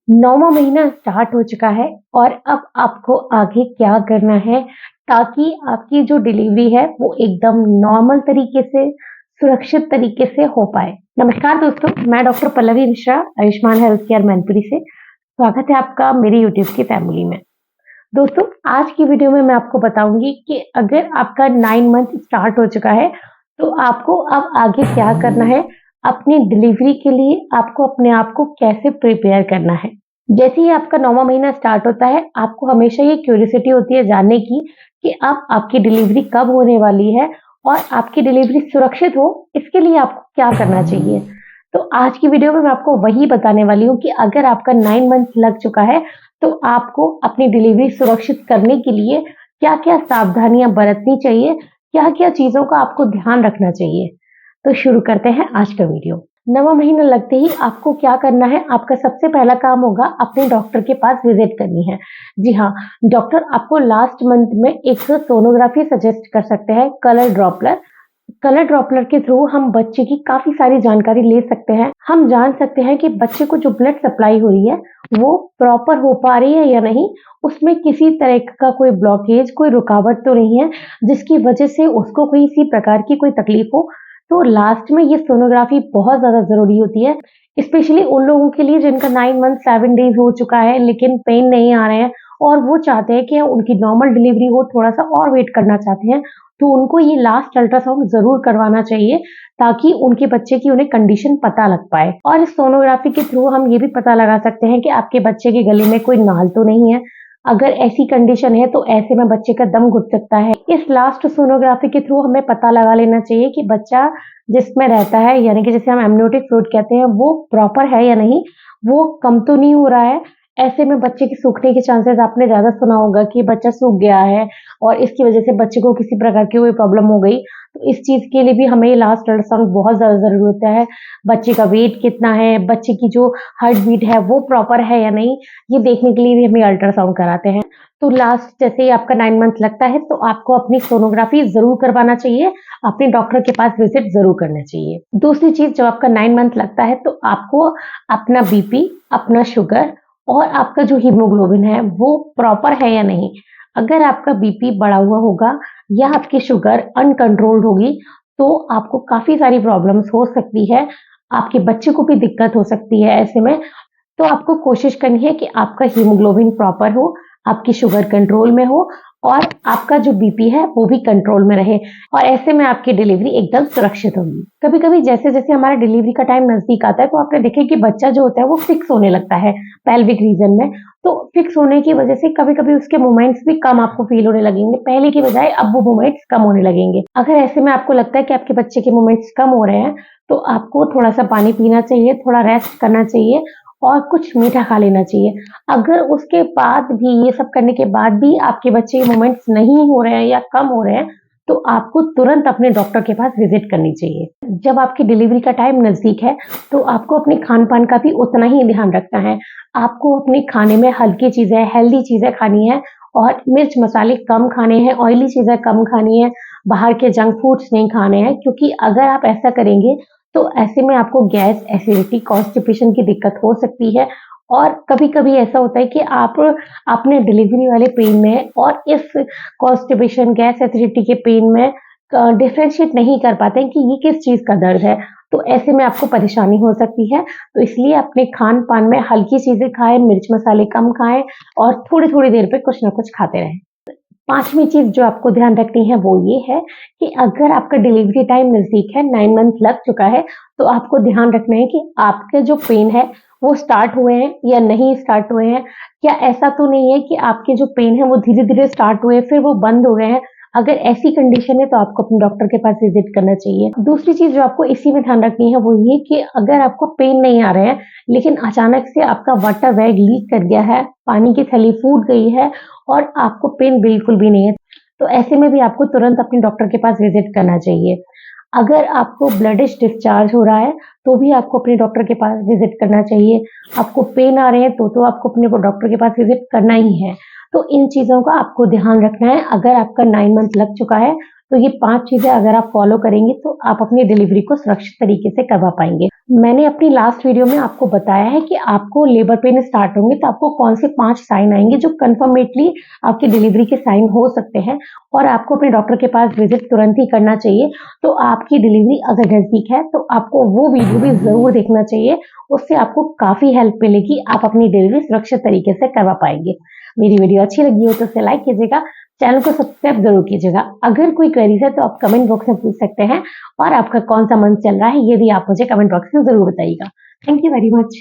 9वां महीना स्टार्ट हो चुका है और अब आपको आगे क्या करना है ताकि आपकी जो डिलीवरी है वो एकदम नॉर्मल तरीके से सुरक्षित तरीके से हो पाए। नमस्कार दोस्तों, मैं doctor Pallavi Mishra Ayushman health care Mainpuri से स्वागत है आपका मेरी यूट्यूब की फैमिली में। दोस्तों, आज की वीडियो में मैं आपको बताऊंगी कि अगर आपका 9 मंथ स्टार्ट हो चुका है तो आपको अब आगे क्या करना है। अपनी डिलीवरी के लिए आपको अपने आप को कैसे प्रिपेयर करना है। जैसे ही आपका 9वां महीना स्टार्ट होता है, आपको हमेशा ये क्यूरियोसिटी होती है जानने की कि अब आपकी डिलीवरी कब होने वाली है और आपकी डिलीवरी सुरक्षित हो, इसके लिए आपको क्या करना चाहिए। तो आज की वीडियो में मैं आपको वही बताने वाली हूँ कि अगर आपका 9 मंथ लग चुका है तो आपको अपनी डिलीवरी सुरक्षित करने के लिए क्या-क्या सावधानियां बरतनी चाहिए, क्या-क्या चीजों का आपको ध्यान रखना चाहिए। तो शुरू करते हैं आज का वीडियो। 9वां महीना लगते ही आपको क्या करना है, आपका सबसे पहला काम होगा अपने डॉक्टर के पास विजिट करनी है। जी हाँ, डॉक्टर आपको लास्ट मंथ में एक सोनोग्राफी सजेस्ट कर सकते हैं, कलर ड्रॉपलर। कलर ड्रॉपलर के थ्रू हम बच्चे की काफी सारी जानकारी ले सकते हैं। हम जान सकते हैं कि बच्चे को जो ब्लड सप्लाई हो रही है वो प्रॉपर हो पा रही है या नहीं, उसमें किसी तरह का कोई ब्लॉकेज, कोई रुकावट तो नहीं है जिसकी वजह से उसको कोई इसी प्रकार की कोई तकलीफ हो। तो लास्ट में ये सोनोग्राफी बहुत ज्यादा जरूरी होती है, स्पेशली उन लोगों के लिए जिनका 9 मंथ 7 डेज हो चुका है लेकिन पेन नहीं आ रहे हैं और वो चाहते हैं कि उनकी नॉर्मल डिलीवरी हो, थोड़ा सा और वेट करना चाहते हैं, तो उनको ये लास्ट अल्ट्रासाउंड जरूर करवाना चाहिए ताकि उनके बच्चे की उन्हें कंडीशन पता लग पाए। और इस सोनोग्राफी के थ्रू हम ये भी पता लगा सकते हैं कि आपके बच्चे के गले में कोई नाल तो नहीं है। अगर ऐसी कंडीशन है तो ऐसे में बच्चे का दम घुट सकता है। इस लास्ट सोनोग्राफी के थ्रू हमें पता लगा लेना चाहिए कि बच्चा जिसमें रहता है, यानी कि जिसे हम एमनियोटिक फ्लूइड कहते हैं, वो प्रॉपर है या नहीं, वो कम तो नहीं हो रहा है। ऐसे में बच्चे के सूखने के चांसेस, आपने ज्यादा सुना होगा कि बच्चा सूख गया है और इसकी वजह से बच्चे को किसी प्रकार की कोई प्रॉब्लम हो गई, तो इस चीज के लिए भी हमें लास्ट अल्ट्रासाउंड बहुत ज्यादा जरूरी होता है। बच्चे का वेट कितना है, बच्चे की जो हार्ट बीट है वो प्रॉपर है या नहीं, ये देखने के लिए भी हमें अल्ट्रासाउंड कराते हैं। तो लास्ट जैसे ही आपका 9 मंथ लगता है तो आपको अपनी सोनोग्राफी जरूर करवाना चाहिए, अपने डॉक्टर के पास विजिट जरूर करना चाहिए। दूसरी चीज, जब आपका 9 मंथ लगता है तो आपको अपना बीपी, अपना शुगर और आपका जो हीमोग्लोबिन है वो प्रॉपर है या नहीं। अगर आपका बीपी बढ़ा हुआ होगा या आपकी शुगर अनकंट्रोल्ड होगी तो आपको काफी सारी प्रॉब्लम्स हो सकती है, आपके बच्चे को भी दिक्कत हो सकती है। ऐसे में तो आपको कोशिश करनी है कि आपका हीमोग्लोबिन प्रॉपर हो, आपकी शुगर कंट्रोल में हो और आपका जो बीपी है वो भी कंट्रोल में रहे, और ऐसे में आपकी डिलीवरी एकदम सुरक्षित होगी। कभी कभी जैसे जैसे हमारा डिलीवरी का टाइम नजदीक आता है तो आपने देखा कि बच्चा जो होता है वो फिक्स होने लगता है पेल्विक रीजन में। तो फिक्स होने की वजह से कभी कभी उसके मूवमेंट्स भी कम आपको फील होने लगेंगे, पहले की बजाय अब वो मूवमेंट्स कम होने लगेंगे। अगर ऐसे में आपको लगता है कि आपके बच्चे के मूवमेंट्स कम हो रहे हैं तो आपको थोड़ा सा पानी पीना चाहिए, थोड़ा रेस्ट करना चाहिए और कुछ मीठा खा लेना चाहिए। अगर उसके बाद भी, ये सब करने के बाद भी आपके बच्चे के मूवमेंट्स नहीं हो रहे हैं या कम हो रहे हैं तो आपको तुरंत अपने डॉक्टर के पास विजिट करनी चाहिए। जब आपकी डिलीवरी का टाइम नजदीक है तो आपको अपने खान पान का भी उतना ही ध्यान रखना है। आपको अपने खाने में हल्की चीजें, हेल्दी चीजें खानी है और मिर्च मसाले कम खाने हैं, ऑयली चीजें कम खानी है, बाहर के जंक फूड्स नहीं खाने हैं, क्योंकि अगर आप ऐसा करेंगे तो ऐसे में आपको गैस, एसिडिटी, कॉन्स्टिपेशन की दिक्कत हो सकती है। और कभी कभी ऐसा होता है कि आप अपने डिलीवरी वाले पेन में और इस कॉन्स्टिपेशन, गैस, एसिडिटी के पेन में डिफ्रेंशिएट नहीं कर पाते हैं कि ये किस चीज का दर्द है, तो ऐसे में आपको परेशानी हो सकती है। तो इसलिए अपने खान पान में हल्की चीजें खाएं, मिर्च मसाले कम खाएं और थोड़ी थोड़ी देर पे कुछ ना कुछ खाते रहें। पांचवी चीज जो आपको ध्यान रखनी है वो ये है कि अगर आपका डिलीवरी टाइम नजदीक है, 9 मंथ लग चुका है, तो आपको ध्यान रखना है कि आपके जो पेन है वो स्टार्ट हुए हैं या नहीं स्टार्ट हुए हैं। क्या ऐसा तो नहीं है कि आपके जो पेन है वो धीरे धीरे स्टार्ट हुए फिर वो बंद हो गए हैं। अगर ऐसी कंडीशन है तो आपको अपने डॉक्टर के पास विजिट करना चाहिए। दूसरी चीज जो आपको इसी में ध्यान रखनी है वो ये कि अगर आपको पेन नहीं आ रहे हैं लेकिन अचानक से आपका वाटर बैग लीक कर गया है, पानी की थैली फूट गई है और आपको पेन बिल्कुल भी नहीं है, तो ऐसे में भी आपको तुरंत अपने डॉक्टर के पास विजिट करना चाहिए। अगर आपको ब्लडिश डिस्चार्ज हो रहा है तो भी आपको अपने डॉक्टर के पास विजिट करना चाहिए। आपको पेन आ रहे हैं तो आपको अपने को डॉक्टर के पास विजिट करना ही है। तो इन चीजों का आपको ध्यान रखना है। अगर आपका 9 मंथ लग चुका है तो ये 5 चीजें अगर आप फॉलो करेंगे तो आप अपनी डिलीवरी को सुरक्षित तरीके से करवा पाएंगे। मैंने अपनी लास्ट वीडियो में आपको बताया है कि आपको लेबर पेन स्टार्ट होंगे तो आपको कौन से 5 साइन आएँगे जो कन्फर्मेटली आपकी डिलीवरी के साइन हो सकते हैं और आपको अपने डॉक्टर के पास विज़िट तुरंत ही करना चाहिए। तो आपकी डिलीवरी अगर नज़दीक है तो आपको वो वीडियो भी ज़रूर देखना चाहिए, उससे आपको काफ़ी हेल्प मिलेगी, आप अपनी डिलीवरी सुरक्षित तरीके से करवा पाएँगे। मेरी वीडियो अच्छी लगी हो तो उसे लाइक कीजिएगा, चैनल को सब्सक्राइब ज़रूर कीजिएगा। अगर कोई क्वेरीज़ है तो आप कमेंट बॉक्स में पूछ सकते हैं और आपका कौन-सा मंथ चल रहा है ये भी आप मुझे कमेंट बॉक्स में ज़रूर बताइएगा। Thank you very much.